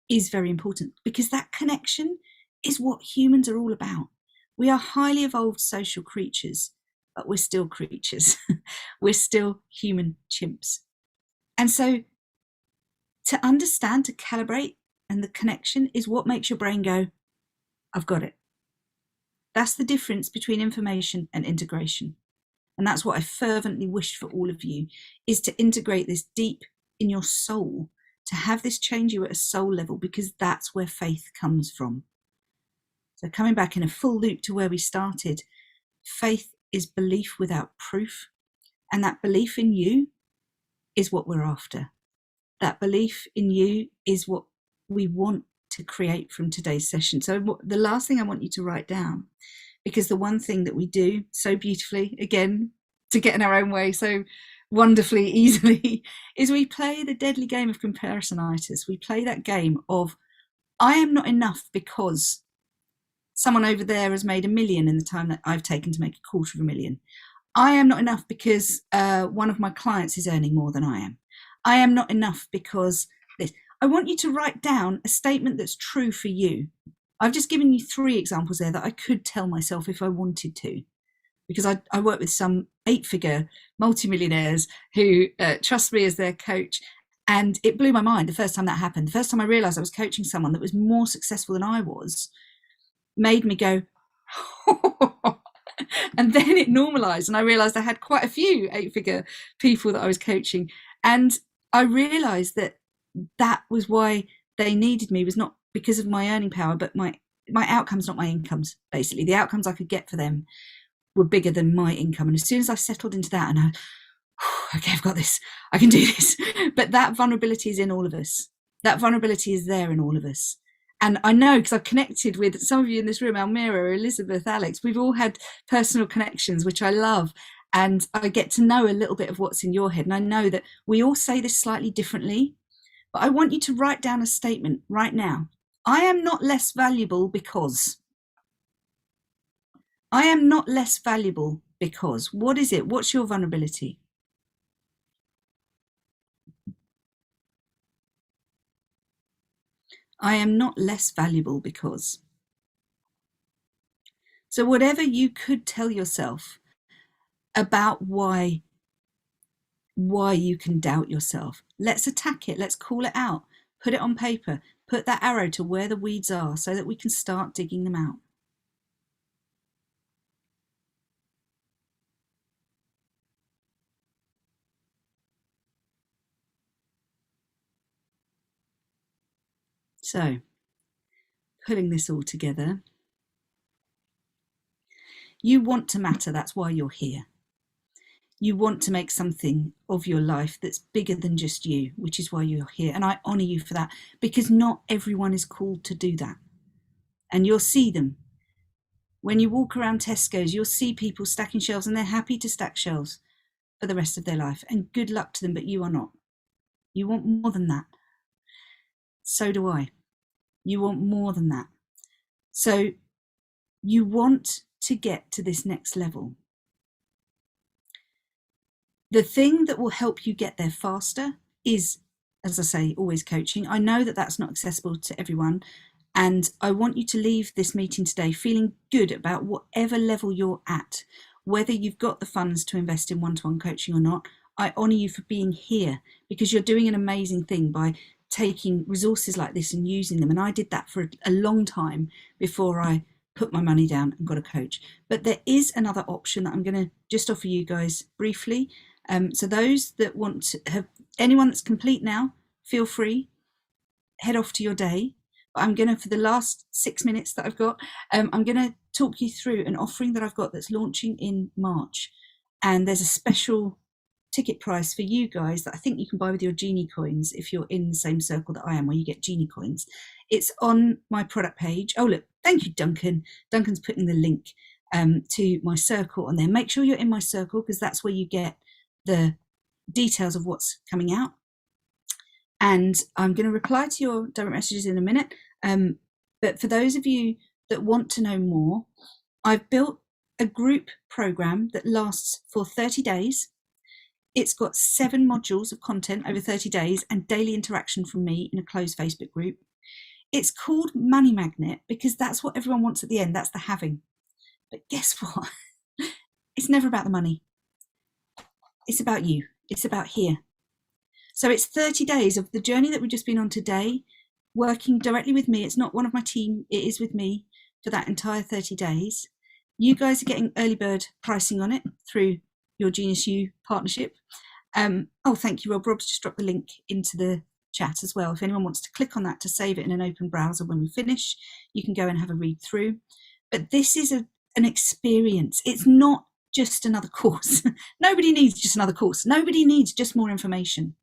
is very important, because that connection is what humans are all about. We are highly evolved social creatures, but we're still creatures. We're still human chimps. And so to understand, to calibrate, and the connection is what makes your brain go, I've got it. That's the difference between information and integration. And that's what I fervently wish for all of you, is to integrate this deep in your soul, to have this change you at a soul level, because that's where faith comes from. So coming back in a full loop to where we started, faith is belief without proof. And that belief in you is what we're after. That belief in you is what we want to create from today's session. So the last thing I want you to write down, because the one thing that we do so beautifully, again, to get in our own way so wonderfully, easily, is we play the deadly game of comparisonitis. We play that game of, I am not enough because someone over there has made 1 million in the time that I've taken to make 250,000. I am not enough because one of my clients is earning more than I am. I am not enough because this. I want you to write down a statement that's true for you. I've just given you 3 examples there that I could tell myself if I wanted to, because I work with some 8-figure multimillionaires who trust me as their coach. And it blew my mind the first time that happened. The first time I realized I was coaching someone that was more successful than I was, made me go, and then it normalized. And I realized I had quite a few 8-figure people that I was coaching. And I realized that that was why they needed me, was not because of my earning power, but my outcomes, not my incomes. Basically, the outcomes I could get for them were bigger than my income. And as soon as I settled into that, and okay, I've got this, I can do this. But that vulnerability is in all of us. That vulnerability is there in all of us. And I know, because I've connected with some of you in this room, Almira, Elizabeth, Alex, we've all had personal connections, which I love. And I get to know a little bit of what's in your head. And I know that we all say this slightly differently, but I want you to write down a statement right now. I am not less valuable because. I am not less valuable because. What is it? What's your vulnerability? I am not less valuable because. So whatever you could tell yourself about why you can doubt yourself, let's attack it. Let's call it out. Put it on paper. Put that arrow to where the weeds are so that we can start digging them out. So, pulling this all together, you want to matter, that's why you're here. You want to make something of your life that's bigger than just you, which is why you're here. And I honour you for that, because not everyone is called to do that. And you'll see them. When you walk around Tesco's, you'll see people stacking shelves, and they're happy to stack shelves for the rest of their life. And good luck to them, but you are not. You want more than that. So do I. You want more than that. So you want to get to this next level. The thing that will help you get there faster is, as I say, always coaching. I know that that's not accessible to everyone, and I want you to leave this meeting today feeling good about whatever level you're at, whether you've got the funds to invest in one-to-one coaching or not. I honour you for being here, because you're doing an amazing thing by taking resources like this and using them. And I did that for a long time before I put my money down and got a coach. But there is another option that I'm going to just offer you guys briefly. So those that want to have, anyone that's complete now, feel free, head off to your day. But I'm going to, for the last 6 minutes that I've got, I'm going to talk you through an offering that I've got that's launching in March. And there's a special ticket price for you guys that I think you can buy with your Genie coins if you're in the same circle that I am, where you get Genie coins. It's on my product page. Oh, look, thank you, Duncan. Duncan's putting the link to my circle on there. Make sure you're in my circle, because that's where you get the details of what's coming out. And I'm going to reply to your direct messages in a minute. But for those of you that want to know more, I've built a group program that lasts for 30 days. It's got 7 modules of content over 30 days and daily interaction from me in a closed Facebook group. It's called Money Magnet because that's what everyone wants at the end. That's the having. But guess what? It's never about the money. It's about you. It's about here. So it's 30 days of the journey that we've just been on today, working directly with me. It's not one of my team. It is with me for that entire 30 days. You guys are getting early bird pricing on it through your Genius U partnership. Oh, thank you, Rob. Rob's just dropped the link into the chat as well. If anyone wants to click on that to save it in an open browser when we finish, you can go and have a read through. But this is an experience. It's not just another course. Nobody needs just another course. Nobody needs just more information.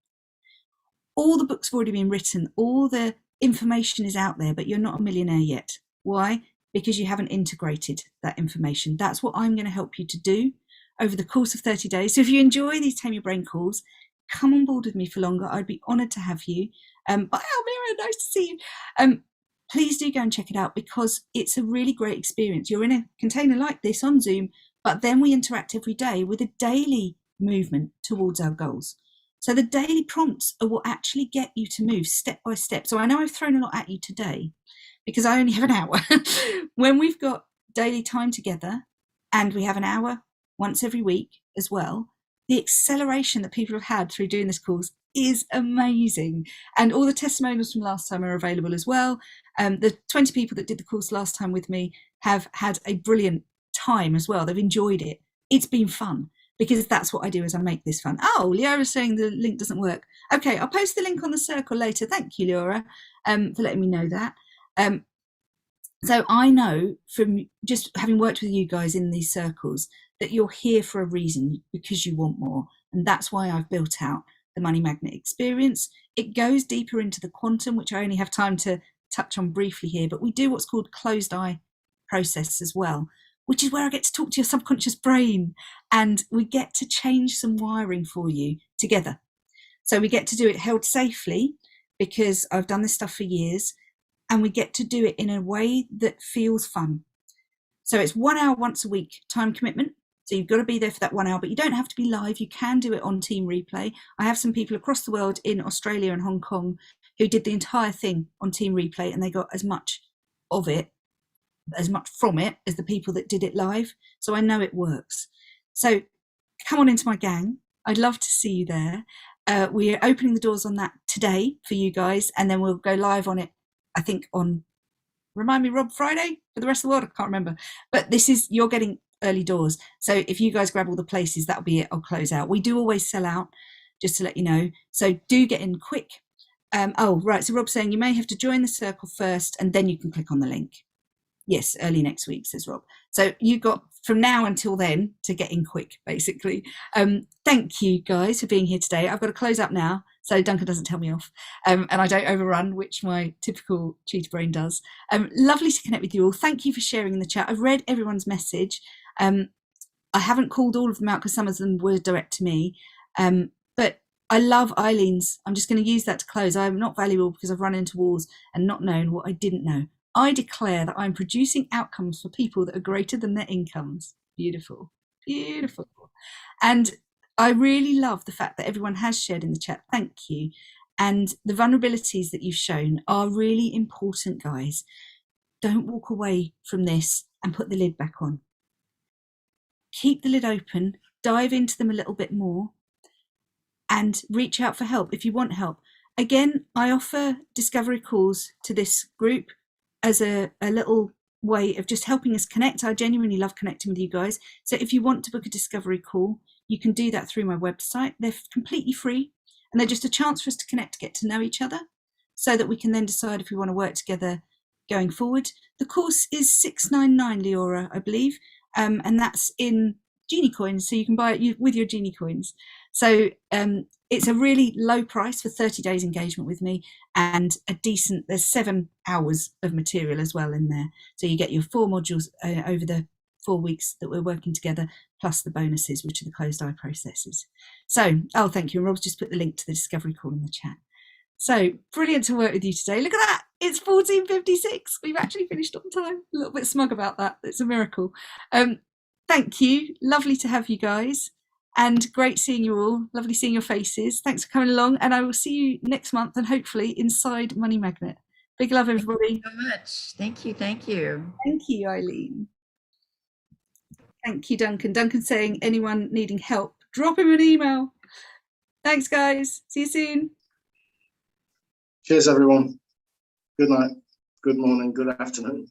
All the books have already been written. All the information is out there, but you're not a millionaire yet. Why? Because you haven't integrated that information. That's what I'm going to help you to do over the course of 30 days. So if you enjoy these Tame Your Brain calls, come on board with me for longer. I'd be honoured to have you. But Almira, nice to see you. Please do go and check it out, because it's a really great experience. You're in a container like this on Zoom, but then we interact every day with a daily movement towards our goals. So the daily prompts are what actually get you to move step by step. So I know I've thrown a lot at you today because I only have an hour. When we've got daily time together and we have an hour once every week as well, the acceleration that people have had through doing this course is amazing. And all the testimonials from last time are available as well. The 20 people that did the course last time with me have had a brilliant time as well. They've enjoyed it. It's been fun, because that's what I do, is I make this fun. Oh, Leora's saying the link doesn't work. Okay, I'll post the link on the circle later. Thank you, Leora, for letting me know that. So I know from just having worked with you guys in these circles that you're here for a reason, because you want more. And that's why I've built out the Money Magnet experience. It goes deeper into the quantum, which I only have time to touch on briefly here, but we do what's called closed eye process as well, which is where I get to talk to your subconscious brain, and we get to change some wiring for you together. So we get to do it held safely, because I've done this stuff for years, and we get to do it in a way that feels fun. So it's 1 hour once a week time commitment. So you've got to be there for that 1 hour, but you don't have to be live. You can do it on Team Replay. I have some people across the world in Australia and Hong Kong who did the entire thing on Team Replay, and they got as much of it, as much from it, as the people that did it live. So I know it works. So come on into my gang. I'd love to see you there. We're opening the doors on that today for you guys, and then we'll go live on it, I think on, remind me, Rob, Friday for the rest of the world? I can't remember. But this is, you're getting early doors. So if you guys grab all the places, that'll be it. I'll close out. We do always sell out, just to let you know. So do get in quick. Oh, right. So Rob's saying you may have to join the circle first and then you can click on the link. Yes, early next week, says Rob. So you've got from now until then to get in quick, basically. Thank you guys for being here today. I've got to close up now so Duncan doesn't tell me off and I don't overrun, which my typical cheetah brain does. Lovely to connect with you all. Thank you for sharing in the chat. I've read everyone's message. I haven't called all of them out because some of them were direct to me. But I love Eileen's. I'm just going to use that to close. I'm not valuable because I've run into walls and not known what I didn't know. I declare that I'm producing outcomes for people that are greater than their incomes. Beautiful, beautiful. And I really love the fact that everyone has shared in the chat. Thank you. And the vulnerabilities that you've shown are really important, guys. Don't walk away from this and put the lid back on. Keep the lid open, dive into them a little bit more, and reach out for help if you want help. Again, I offer discovery calls to this group as a little way of just helping us connect. I genuinely love connecting with you guys. So if you want to book a discovery call, you can do that through my website. They're completely free and they're just a chance for us to connect, get to know each other so that we can then decide if we want to work together going forward. The course is $699, Leora, I believe, and that's in Genie coins, so you can buy it with your Genie coins. So it's a really low price for 30 days engagement with me and a decent, there's 7 hours of material as well in there. So you get your 4 modules over the 4 weeks that we're working together, plus the bonuses, which are the closed eye processes. So, oh, thank you. And Rob's just put the link to the discovery call in the chat. So brilliant to work with you today. Look at that. It's 14:56. We've actually finished on time. A little bit smug about that. It's a miracle. Thank you. Lovely to have you guys. And great seeing you all. Lovely seeing your faces. Thanks for coming along. And I will see you next month and hopefully inside Money Magnet. Big love, everybody. Thank you so much. Thank you. Thank you. Thank you, Eileen. Thank you, Duncan. Duncan saying anyone needing help, drop him an email. Thanks, guys. See you soon. Cheers, everyone. Good night, good morning, good afternoon.